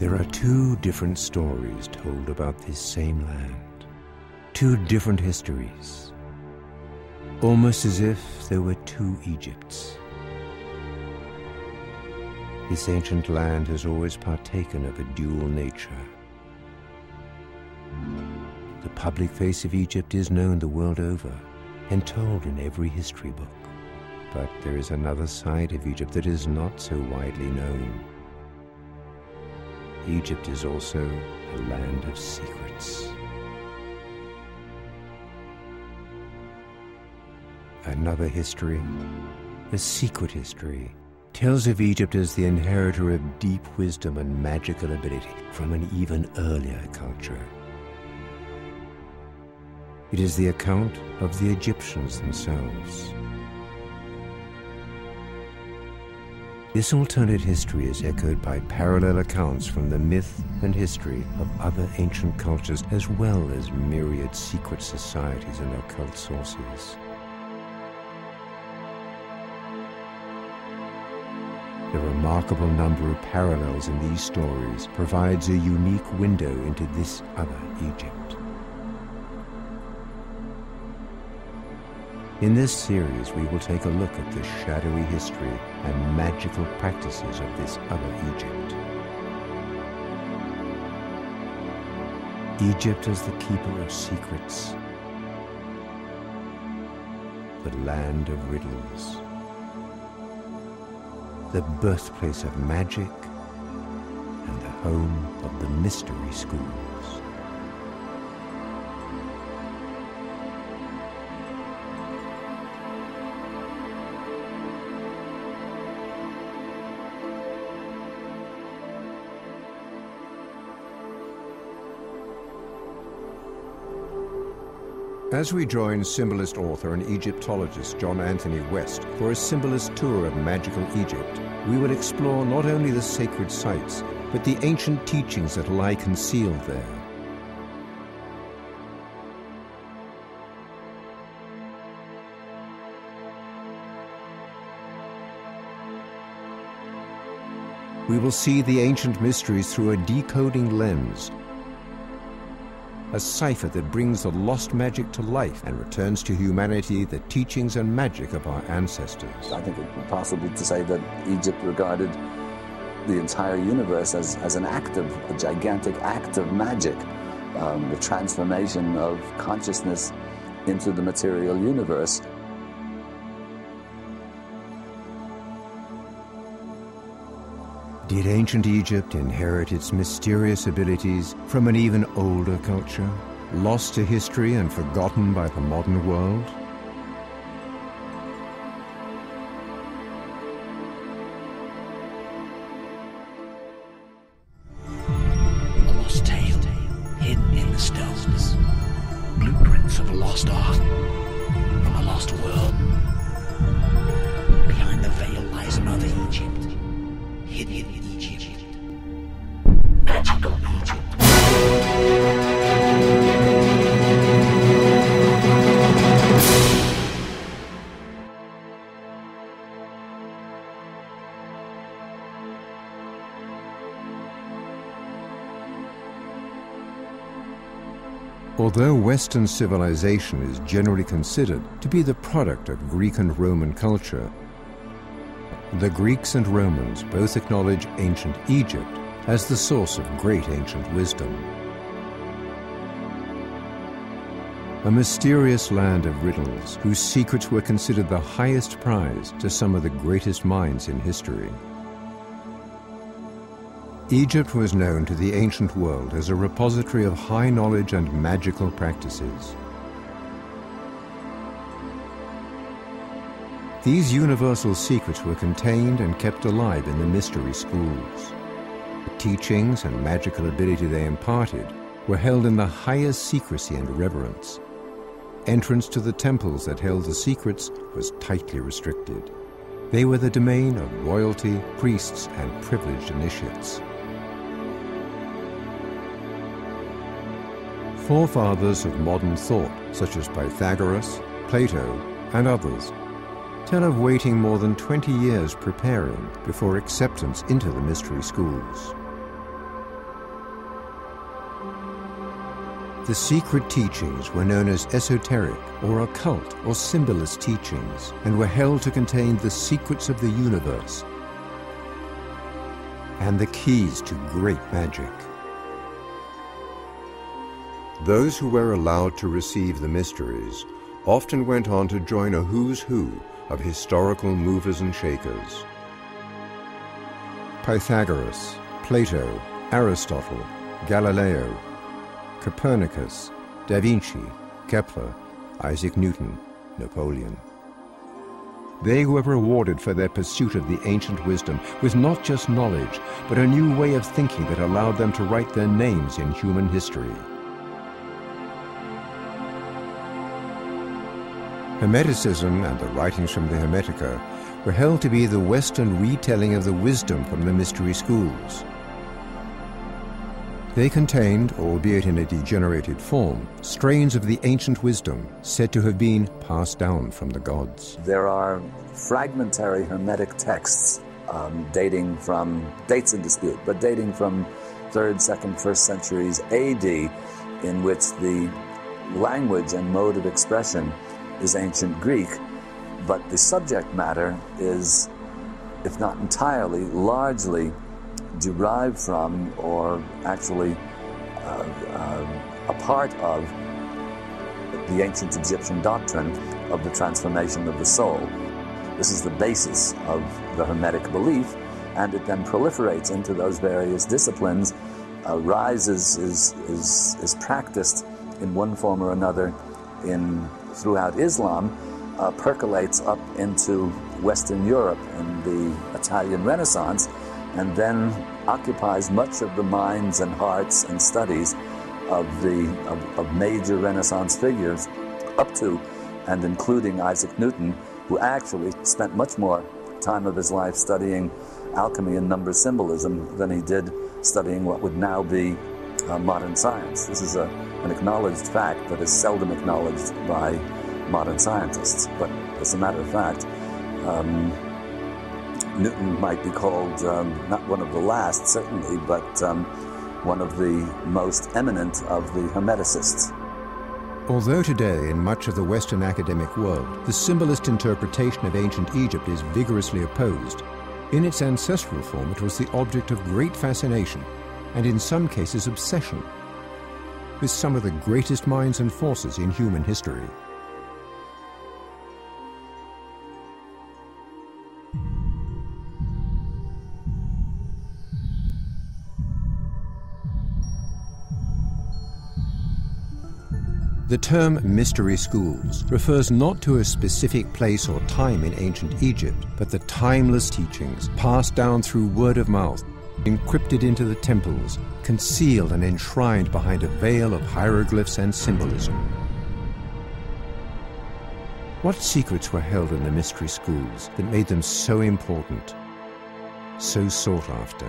There are two different stories told about this same land, two different histories, almost as if there were two Egypts. This ancient land has always partaken of a dual nature. The public face of Egypt is known the world over and told in every history book. But there is another side of Egypt that is not so widely known. Egypt is also a land of secrets. Another history, a secret history, tells of Egypt as the inheritor of deep wisdom and magical ability from an even earlier culture. It is the account of the Egyptians themselves. This alternate history is echoed by parallel accounts from the myth and history of other ancient cultures, as well as myriad secret societies and occult sources. The remarkable number of parallels in these stories provides a unique window into this other Egypt. In this series, we will take a look at the shadowy history and magical practices of this other Egypt. Egypt as the keeper of secrets, the land of riddles, the birthplace of magic, and the home of the mystery schools. As we join symbolist author and Egyptologist John Anthony West for a symbolist tour of magical Egypt, we will explore not only the sacred sites, but the ancient teachings that lie concealed there. We will see the ancient mysteries through a decoding lens, a cipher that brings the lost magic to life and returns to humanity the teachings and magic of our ancestors. I think it would be possible to say that Egypt regarded the entire universe as an a gigantic act of magic, the transformation of consciousness into the material universe. Did ancient Egypt inherit its mysterious abilities from an even older culture, lost to history and forgotten by the modern world? A lost tale, hidden in the stones. Blueprints of a lost art, from a lost world. Behind the veil lies another Egypt. Hidden Egypt. Magical Egypt. Although Western civilization is generally considered to be the product of Greek and Roman culture, the Greeks and Romans both acknowledge ancient Egypt as the source of great ancient wisdom. A mysterious land of riddles whose secrets were considered the highest prize to some of the greatest minds in history. Egypt was known to the ancient world as a repository of high knowledge and magical practices. These universal secrets were contained and kept alive in the mystery schools. The teachings and magical ability they imparted were held in the highest secrecy and reverence. Entrance to the temples that held the secrets was tightly restricted. They were the domain of royalty, priests, and privileged initiates. Forefathers of modern thought, such as Pythagoras, Plato, and others, tell of waiting more than 20 years preparing before acceptance into the mystery schools. The secret teachings were known as esoteric or occult or symbolist teachings and were held to contain the secrets of the universe and the keys to great magic. Those who were allowed to receive the mysteries often went on to join a who's who of historical movers and shakers. Pythagoras, Plato, Aristotle, Galileo, Copernicus, Da Vinci, Kepler, Isaac Newton, Napoleon. They were rewarded for their pursuit of the ancient wisdom with not just knowledge, but a new way of thinking that allowed them to write their names in human history. Hermeticism and the writings from the Hermetica were held to be the Western retelling of the wisdom from the mystery schools. They contained, albeit in a degenerated form, strains of the ancient wisdom said to have been passed down from the gods. There are fragmentary Hermetic texts dating from, dates in dispute, but dating from 3rd, 2nd, 1st centuries AD, in which the language and mode of expression is ancient Greek, but the subject matter is, if not entirely, largely derived from, or actually a part of, the ancient Egyptian doctrine of the transformation of the soul. This is the basis of the Hermetic belief, and it then proliferates into those various disciplines, is practiced in one form or another throughout Islam, percolates up into Western Europe in the Italian Renaissance, and then occupies much of the minds and hearts and studies of major Renaissance figures, up to and including Isaac Newton, who actually spent much more time of his life studying alchemy and number symbolism than he did studying what would now be modern science. This is an acknowledged fact that is seldom acknowledged by modern scientists. But as a matter of fact, Newton might be called not one of the last, certainly, but one of the most eminent of the Hermeticists. Although today, in much of the Western academic world, the symbolist interpretation of ancient Egypt is vigorously opposed, in its ancestral form it was the object of great fascination, and in some cases obsession, with some of the greatest minds and forces in human history. The term mystery schools refers not to a specific place or time in ancient Egypt, but the timeless teachings passed down through word of mouth, encrypted into the temples, concealed and enshrined behind a veil of hieroglyphs and symbolism. What secrets were held in the mystery schools that made them so important, so sought after?